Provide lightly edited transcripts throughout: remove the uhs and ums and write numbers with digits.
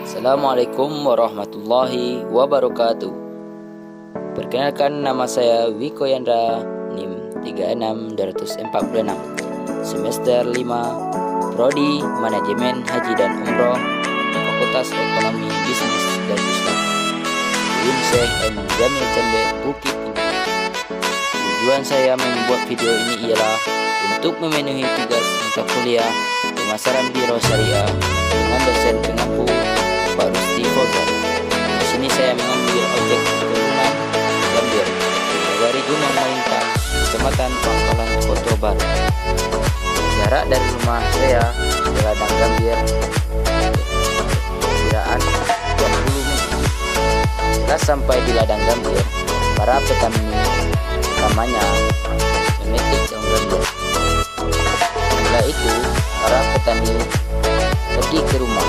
Assalamualaikum warahmatullahi wabarakatuh. Perkenalkan, nama saya Wiko Yandra, NIM 36246, semester 5, Prodi Manajemen Haji dan Umroh, Fakultas Ekonomi Bisnis dan Islam, UIN Syekh M. Jamil Jambe, Bukit Tinggi. Tujuan saya membuat video ini ialah untuk memenuhi tugas mata kuliah pemasaran biro syariah dengan dosen pengampu Pak Rusti Fauzan. Di sini saya mengambil objek turunan Gambir dari Gunung Maintang, Kecamatan Pangkalan, Kota Baru. Jarak dari rumah saya ke ladang Gambir perkiraan 20 menit. Setelah sampai di ladang Gambir, para petani utamanya memetik daun gambir. Setelah itu, para petani pergi ke rumah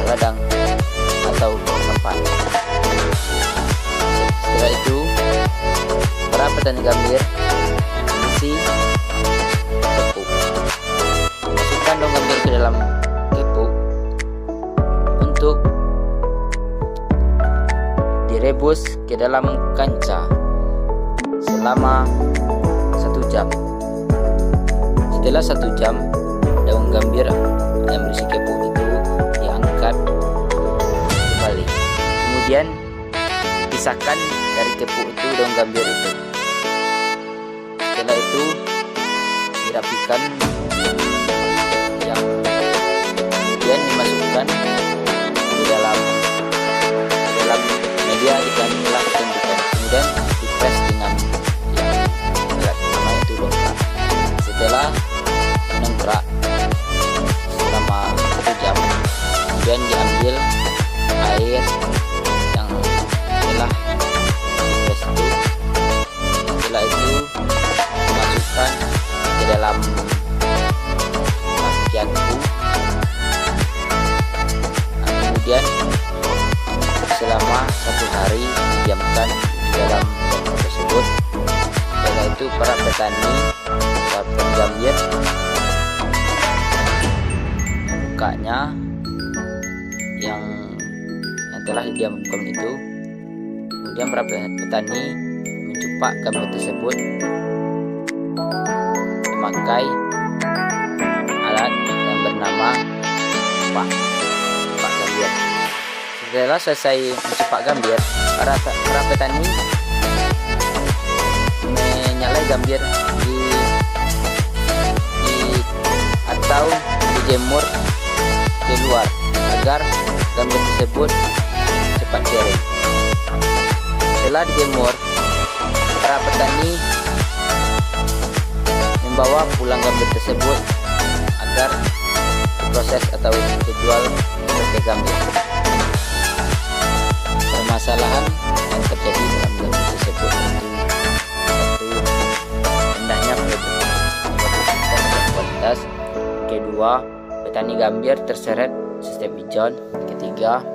ladang atau tempat. Setelah itu, para petani gambir mengisi tepung, masukkan daun gambir ke dalam tepung untuk direbus ke dalam kancah selama 1 jam. Setelah 1 jam, daun gambir yang berisi kepo itu diangkat kembali. Kemudian pisahkan dari kepo itu daun gambir itu. Setelah itu dirapikan, kemudian dimasukkan di dalam media ikan telah ditentukan. Kemudian dipres dengan yang nama itu dongkrak. Setelah menengkrak selama 1 jam, kemudian diambil air yang telah dipres itu. Setelah itu dimasukkan ke dalam bagianku. Kemudian selama 1 hari didiamkan di dalam botol tersebut. Setelah itu para petani gambir bukanya yang telah didiamkan itu. Kemudian para petani mencupak gambir tersebut memakai alat yang bernama cupak gambir. Setelah selesai mencupak gambir, para petani menyalai gambir atau dijemur keluar agar gambir tersebut cepat kering. Setelah dijemur, para petani membawa pulang gambir tersebut agar diproses atau dijual sebagai gambir. Permasalahan yang terjadi dalam gambir tersebut satu, rendahnya produktivitas dan kualitas. Kedua, petani gambir terseret sistem ijon. Ketiga,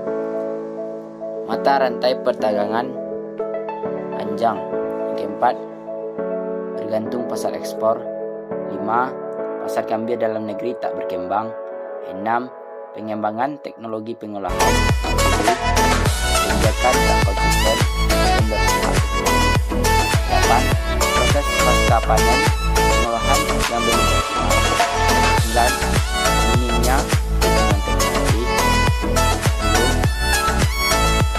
mata rantai perdagangan panjang. Keempat, bergantung pasar ekspor. 5, pasar gambir dalam negeri tak berkembang. 6, pengembangan teknologi pengolahan. 7, kebijakan tak konsisten dan bersifat. 8, proses pasca panen pengolahan yang belum optimal. 9, minimnya dukungan teknologi.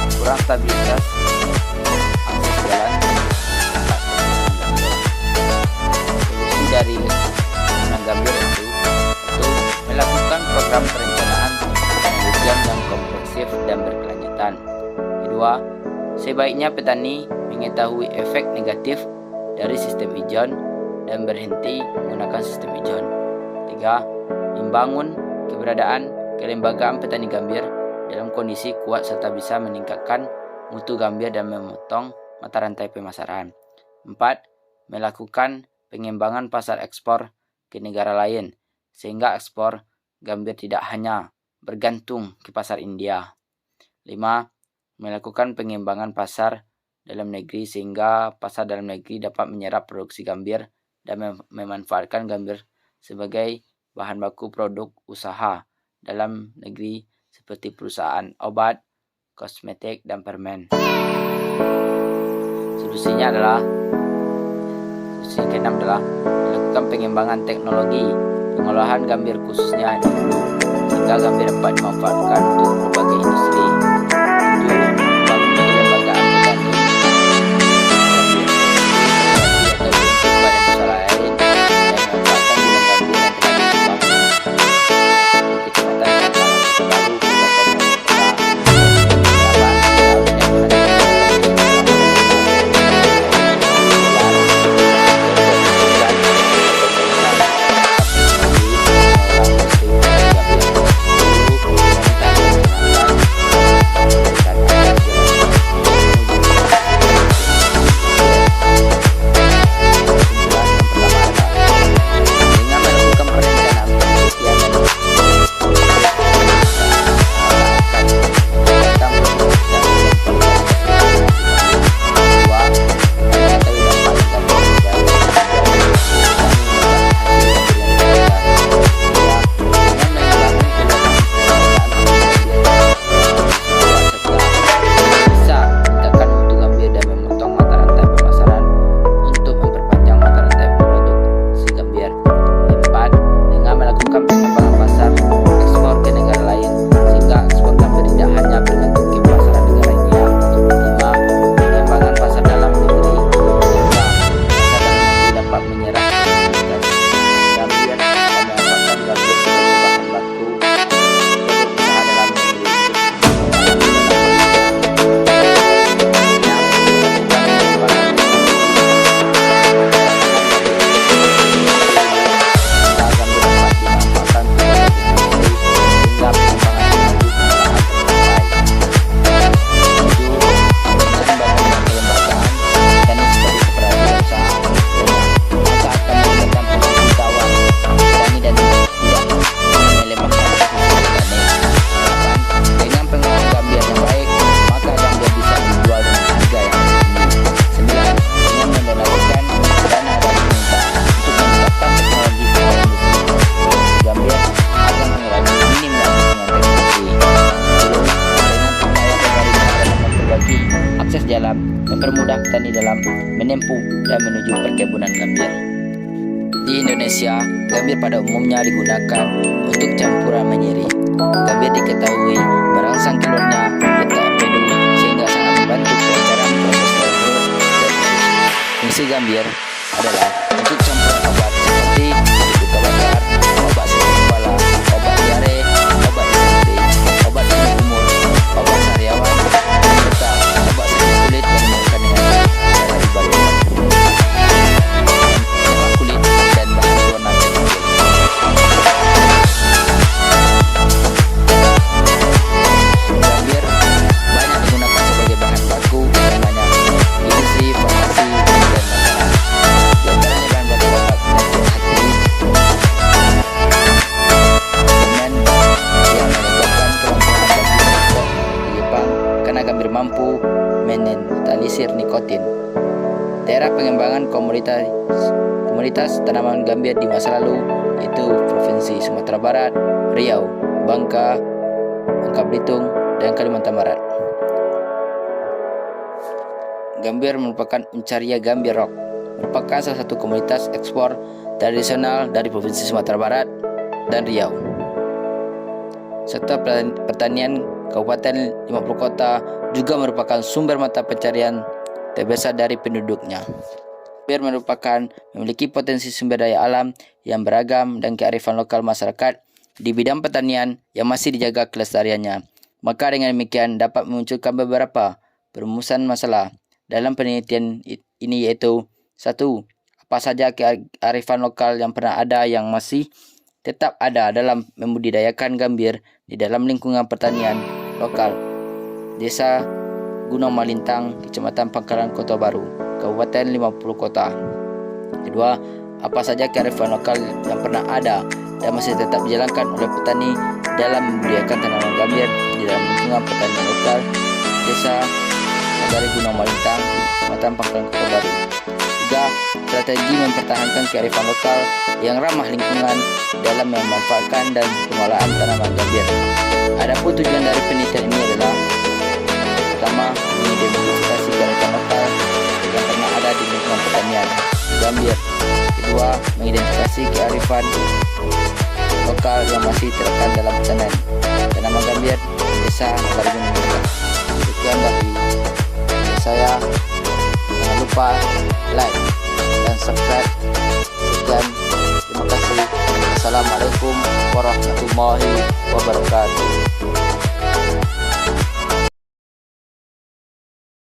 10, kurang stabilitas akses jalan tempat penanaman gambir. Solusi dari penanaman gambir itu melakukan program perencanaan penelitian yang komprehensif dan berkelanjutan. Kedua, sebaiknya petani mengetahui efek negatif dari sistem ijon dan berhenti menggunakan sistem ijon. 3, membangun keberadaan kelembagaan petani gambir dalam kondisi kuat serta bisa meningkatkan mutu gambir dan memotong mata rantai pemasaran. 4, melakukan pengembangan pasar ekspor ke negara lain sehingga ekspor gambir tidak hanya bergantung ke pasar India. 5, melakukan pengembangan pasar dalam negeri sehingga pasar dalam negeri dapat menyerap produksi gambir dan memanfaatkan gambir sebagai bahan baku produk usaha dalam negeri seperti perusahaan obat, kosmetik, dan permen. Solusi keenam adalah melakukan pengembangan teknologi pengolahan gambir khususnya di hulu, sehingga gambir dapat dimanfaatkan untuk berbagai industri. 7. Membangun kelembagaan petani atau bentuk badan usaha lain yang memanfaatkan gula gambir yang telah dikembangkan di Kecamatan Baru, Kabupaten mempermudah petani dalam menempuh dan menuju perkebunan gambir. Di Indonesia, gambir pada umumnya digunakan untuk campuran menyiri. Gambir diketahui merangsang keluarnya letak empedu sehingga sangat membantu kelancaran proses telur dan usus. Fungsi gambir adalah untuk campuran obat seperti luka bakar, obat sakit kepala, obat diare, obat disentery, obat penyuh umur, obat sariawan, serta obat sakit kulit yang dimulakan dengan cara dibalurkan kulit dan bahan warna tekstil. Gambir banyak digunakan sebagai bahan baku yang banyak industri, farmasi, dan makanan. Di antaranya bahan baku obat penyakit hati, semen yang menyebabkan kelumpuhan bagi rokok di Jepang karena gambir mampu menetralisir nikotin. Daerah pengembangan komunitas tanaman gambir di masa lalu yaitu Provinsi Sumatera Barat, Riau, Bangka Belitung, dan Kalimantan Barat. Gambir merupakan Uncaria Gambir Rock, merupakan salah satu komunitas ekspor tradisional dari Provinsi Sumatera Barat dan Riau. Sektor pertanian Kabupaten 50 Kota juga merupakan sumber mata pencarian terbesar dari penduduknya. Gambir memiliki potensi sumber daya alam yang beragam dan kearifan lokal masyarakat di bidang pertanian yang masih dijaga kelestariannya. Maka dengan demikian dapat memunculkan beberapa perumusan masalah dalam penelitian ini, yaitu 1. Apa saja kearifan lokal yang pernah ada yang masih tetap ada dalam membudidayakan gambir di dalam lingkungan pertanian lokal Desa Gunung Malintang, Kecamatan Pangkalan Kota Baru, Kabupaten 50 Kota. 2. Apa saja kearifan lokal yang pernah ada dan masih tetap dijalankan oleh petani dalam membudidayakan tanaman gambir di dalam lingkungan pertanian lokal Desa dari Gunung Malintang, Kecamatan Pangkalan Kota Baru. 3. Strategi mempertahankan kearifan lokal yang ramah lingkungan dalam memanfaatkan dan pengolahan tanaman gambir. Adapun tujuan dari penelitian ini adalah pertama, mengidentifikasi kearifan lokal yang pernah ada di lingkungan pertanian gambir. Kedua, mengidentifikasi kearifan lokal yang masih terekam dalam pertanian tanaman gambir di desa Gunung Malintang. Sekian dari saya. Jangan lupa like dan subscribe. Sekian, terima kasih. Assalamualaikum warahmatullahi wabarakatuh.